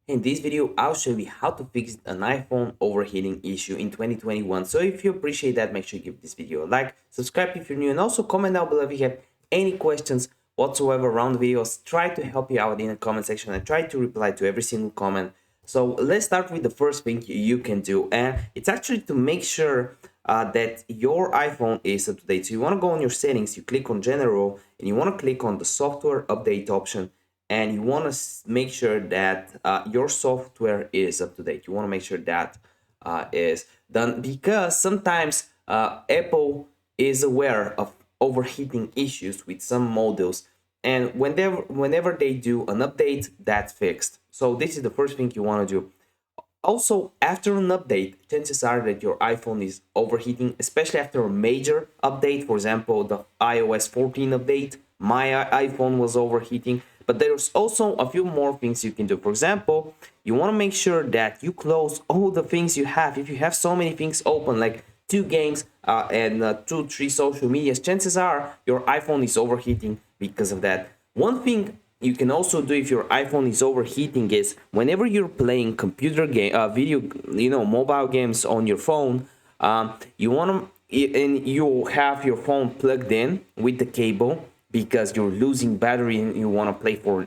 In this video, I'll show you how to fix an iPhone overheating issue in 2021. So if you appreciate that, make sure you give this video a like, subscribe if you're new, and also comment down below if you have any questions whatsoever around the videos. Try to help you out in the comment section and try to reply to every single comment. So let's start with the first thing you can do, and it's actually to make sure that your iPhone is up to date. So you want to go on your settings, you click on general, and you want to click on the software update option, and you want to make sure that your software is up to date. You want to make sure that is done, because sometimes Apple is aware of overheating issues with some models, and whenever they do an update, that's fixed. So this is the first thing you want to do. Also, after an update, chances are that your iPhone is overheating, especially after a major update. For example, the iOS 14 update, my iPhone was overheating. But there's also a few more things you can do. For example, you want to make sure that you close all the things you have. If you have so many things open, like 2 games and 2-3 social medias, chances are your iPhone is overheating because of that. One thing you can also do if your iPhone is overheating is whenever you're playing computer game, mobile games on your phone, you want to, and you have your phone plugged in with the cable because you're losing battery and you want to play for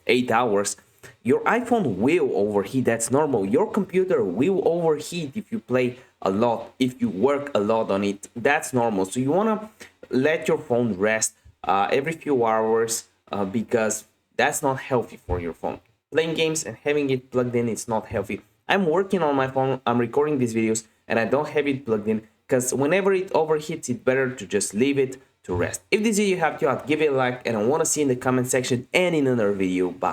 8 hours. Your iPhone will overheat. That's normal. Your computer will overheat if you play a lot, if you work a lot on it. That's normal. So you want to let your phone rest every few hours because that's not healthy for your phone. Playing games and having it plugged in is not healthy. I'm working on my phone, I'm recording these videos, and I don't have it plugged in because whenever it overheats, it's better to just leave it to rest. If this video helped you out, give it a like, and I want to see you in the comment section and in another video. Bye.